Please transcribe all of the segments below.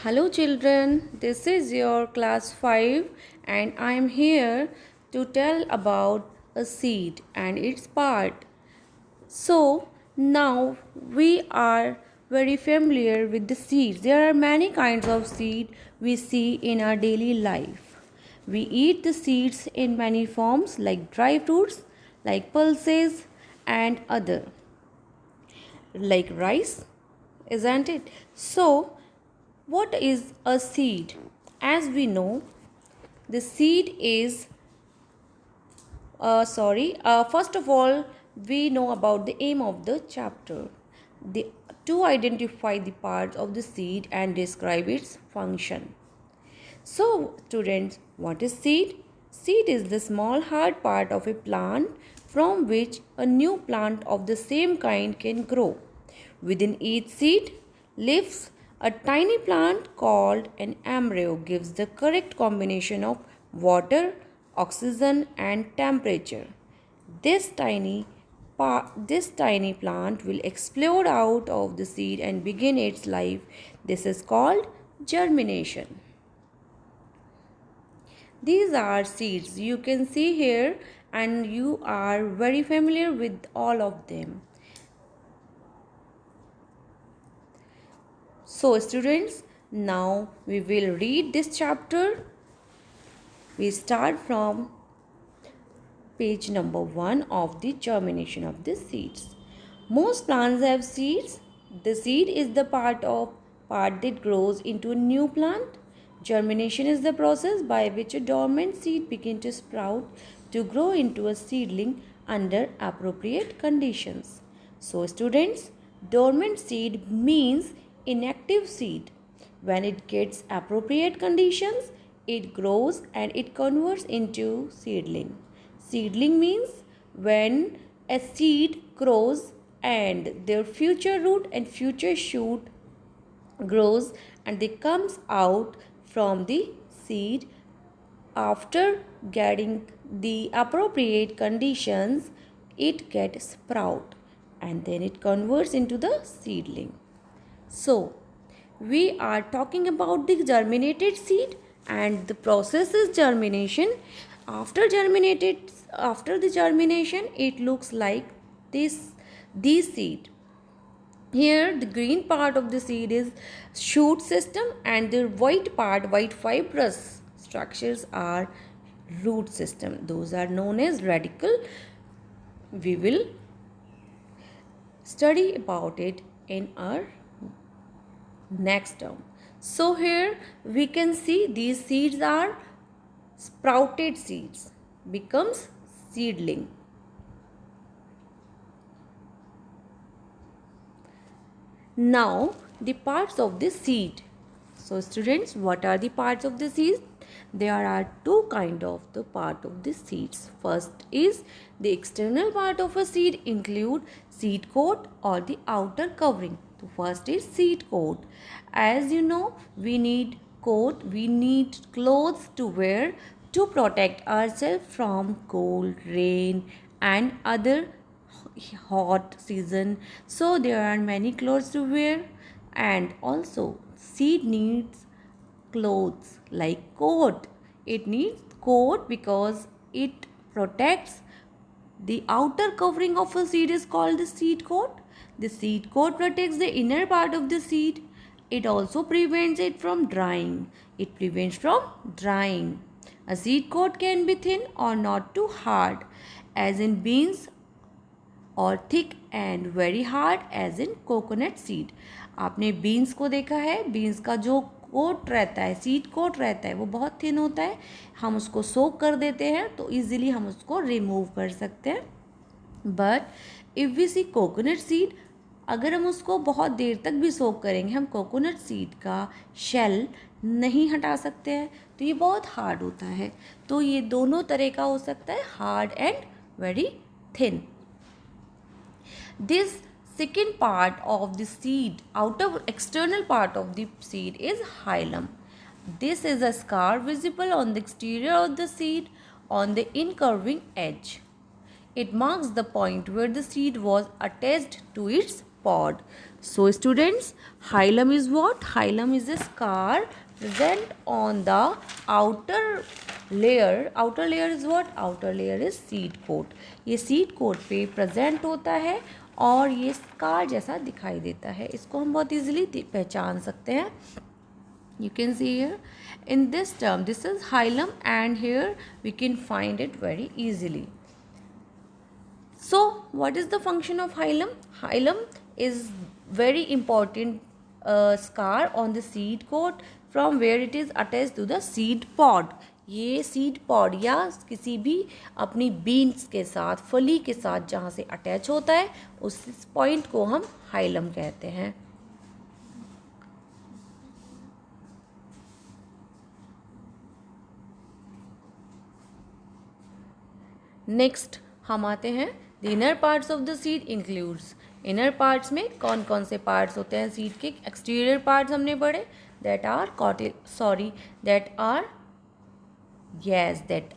Hello children, this is your class 5 and I am here to tell about a seed and its part. So now we are very familiar with the seeds. There are many kinds of seed we see in our daily life. We eat the seeds in many forms like dry fruits, like pulses and other like rice, isn't it? So what is a seed? As we know, the seed is, first of all, we know about the aim of the chapter. The, to identify the parts of the seed and describe its function. So, students, what is seed? Seed is the small hard part of a plant from which a new plant of the same kind can grow. Within each seed lives a tiny plant called an embryo gives the correct combination of water, oxygen and temperature. This tiny this tiny plant will explode out of the seed and begin its life. This is called germination. These are seeds you can see here and you are very familiar with all of them. So students, now we will read this chapter. We start from page number 1 of the germination of the seeds. Most plants have seeds. The seed is the part that grows into a new plant. Germination is the process by which a dormant seed begins to sprout to grow into a seedling under appropriate conditions. So students, dormant seed means inactive seed. When it gets appropriate conditions, it grows and it converts into seedling. Seedling means when a seed grows and their future root and future shoot grows and they comes out from the seed after getting the appropriate conditions. It gets sprout and then it converts into the seedling. So we are talking about the germinated seed and the process is germination. After the germination it looks like this seed. Here the green part of the seed is shoot system and the white fibrous structures are root system. Those are known as radicle. We will study about it in our next term. So here we can see these seeds are sprouted seeds becomes seedling. Now the parts of the seed. So students, what are the parts of the seed? There are two kind of the part of the seeds. First is the external part of a seed include seed coat or the outer covering. The first is seed coat. As you know, we need coat, we need clothes to wear to protect ourselves from cold, rain and other hot season. So there are many clothes to wear and also seed needs clothes like coat. It needs coat because it protects the outer covering of a seed is called the seed coat. The seed coat protects the inner part of the seed. It also prevents it from drying. It prevents from drying. A seed coat can be thin or not too hard, as in beans, और thick and very hard as in coconut seed. आपने beans को देखा है, beans का जो coat रहता है, seed coat रहता है, वो बहुत थिन होता है. हम उसको सोक कर देते हैं तो इजीली हम उसको रिमूव कर सकते हैं. But if we see coconut seed, अगर हम उसको बहुत देर तक भी सोक करेंगे, हम कोकोनट सीड का शेल नहीं हटा सकते हैं, तो ये बहुत हार्ड होता है. तो ये दोनों तरह का हो सकता है, hard and very thin. This second part of the seed, outer external part of the seed is hilum. This is a scar visible on the exterior of the seed on the incurving edge. It marks the point where the seed was attached to its pod. So students, hilum is what? Hilum is a scar present on the outer layer. Outer layer is what? Outer layer is seed coat. ये seed coat पे present होता है और ये scar जैसा दिखाई देता है. इसको हम बहुत easily पहचान सकते हैं. You can see here in this term, this is hilum, and here we can find it very easily. So what is the function of hilum? Hilum is very important scar on the seed coat from where it is attached to the seed pod. ये seed pod या किसी भी अपनी beans के साथ, फली के साथ जहाँ से अटैच होता है, उस पॉइंट को हम हाइलम कहते हैं. नेक्स्ट हम आते हैं the inner parts of the seed includes. Inner parts में कौन कौन से पार्ट्स होते हैं सीड के? एक्सटीरियर पार्ट्स हमने पढ़े, that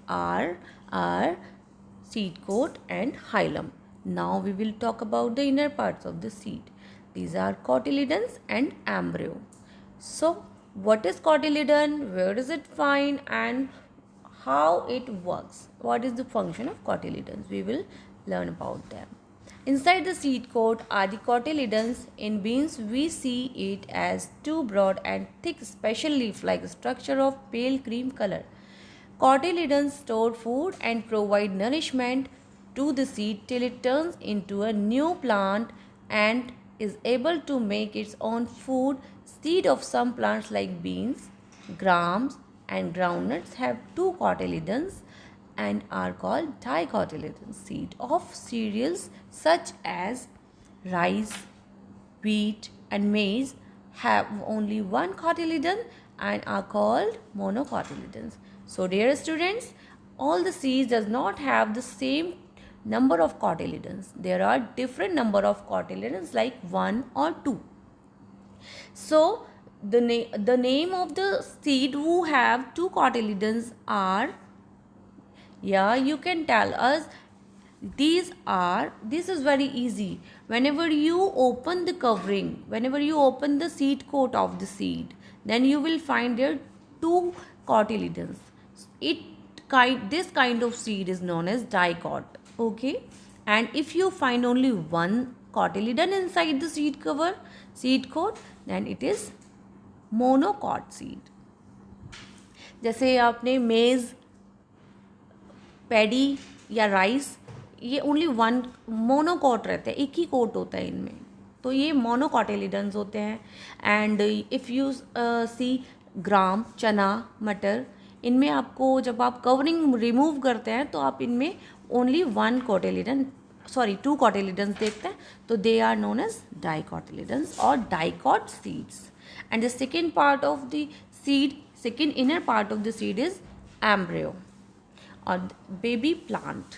are seed coat and hilum. Now we will talk about the inner parts of the seed. These are cotyledons and embryo. So what is cotyledon, where is it found, and how it works? What is the function of cotyledons? We will learn about them. Inside the seed coat are the cotyledons. In beans, we see it as two broad and thick special leaf-like structure of pale cream color. Cotyledons store food and provide nourishment to the seed till it turns into a new plant and is able to make its own food. Seed of some plants like beans, grams, and groundnuts have two cotyledons and are called dicotyledons. Seed of cereals such as rice, wheat, and maize have only one cotyledon and are called monocotyledons. So dear students, all the seeds does not have the same number of cotyledons. There are different number of cotyledons like 1 or 2. So the name of the seed who have two cotyledons are, you can tell us. This is very easy. Whenever you open the covering, whenever you open the seed coat of the seed, then you will find there two cotyledons. This kind of seed is known as dicot. Okay, and if you find only one cotyledon inside the seed coat, then it is monocot seed. जैसे आपने मेज, paddy या rice, ये only one monocot रहते हैं, एक ही coat होता है इनमें, तो ये मोनोकोटिलिडन्स होते हैं. एंड इफ़ यू सी ग्राम, चना, मटर, इनमें आपको जब आप कवरिंग रिमूव करते हैं तो आप इनमें ओनली टू कोटिलिडन्स देखते हैं, तो दे आर नोन एज डाइकोटिलिडन्स और dicot seeds. And the second part of the seed, second inner part of the seed is embryo or baby plant.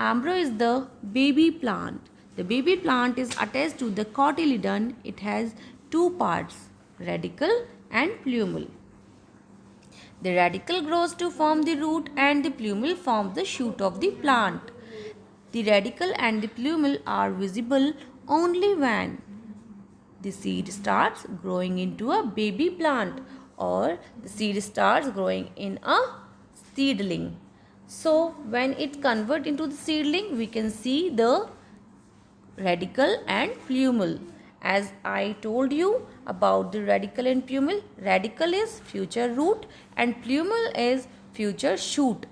Embryo is the baby plant. The baby plant is attached to the cotyledon. It has two parts, radicle and plumule. The radicle grows to form the root and the plumule forms the shoot of the plant. The radicle and the plumule are visible only when the seed starts growing into a baby plant or the seed starts growing in a seedling. So when it converts into the seedling, we can see the radicle and plumule. As I told you about the radicle and plumule, radicle is future root and plumule is future shoot,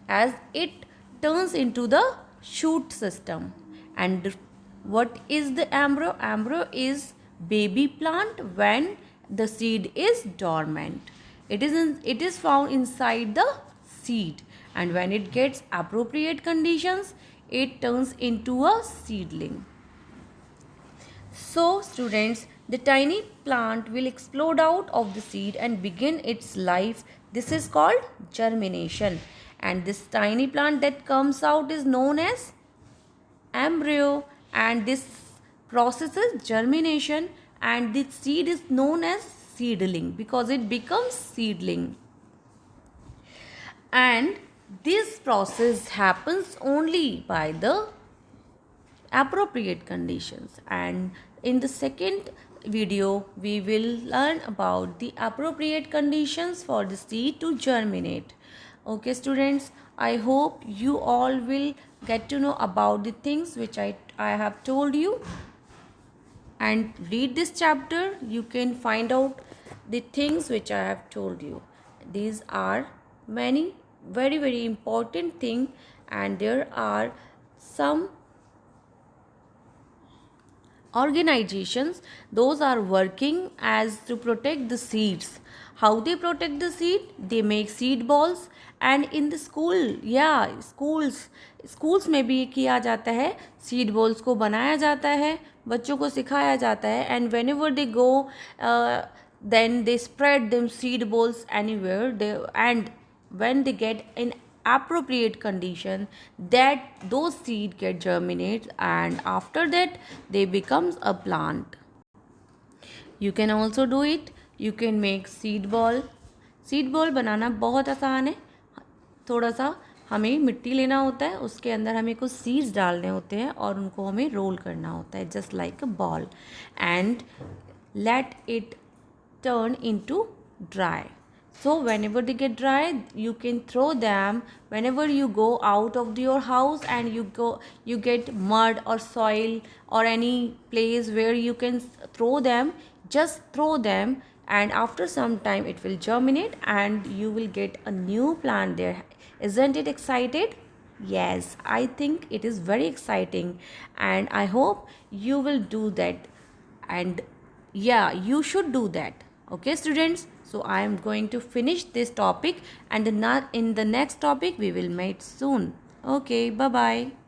as it turns into the shoot system. And what is the embryo? Embryo is baby plant when the seed is dormant. It is found inside the seed, and when it gets appropriate conditions, it turns into a seedling. So students, the tiny plant will explode out of the seed and begin its life. This is called germination, and this tiny plant that comes out is known as embryo, and this process is germination, and the seed is known as seedling because it becomes seedling. And this process happens only by the appropriate conditions, and In the second video, we will learn about the appropriate conditions for the seed to germinate. Okay, students, I hope you all will get to know about the things which I have told you, and read this chapter. You can find out the things which I have told you. These are many very important things, and there are some organizations, those are working as to protect the seeds. How they protect the seed? They make seed balls, and in the school, yeah, schools में भी किया जाता है, seed balls को बनाया जाता है, बच्चों को सिखाया जाता है, and whenever they go, then they spread them seed balls anywhere, and when they get in appropriate condition, that those seed get germinate, and after that they becomes a plant. You can also do it. You can make seed ball. Seed ball बनाना बहुत आसान है. थोड़ा सा हमें मिट्टी लेना होता है, उसके अंदर हमें कुछ सीड्स डालने होते हैं और उनको हमें रोल करना होता है just like a ball, and let it turn into dry. So whenever they get dry, you can throw them. Whenever you go out of your house and you get mud or soil or any place where you can throw them, just throw them, and after some time it will germinate and you will get a new plant there. Isn't it excited? Yes, I think it is very exciting, and I hope you will do that. And yeah, you should do that. Okay, students, so I am going to finish this topic, and in the next topic we will meet soon. Okay, bye bye.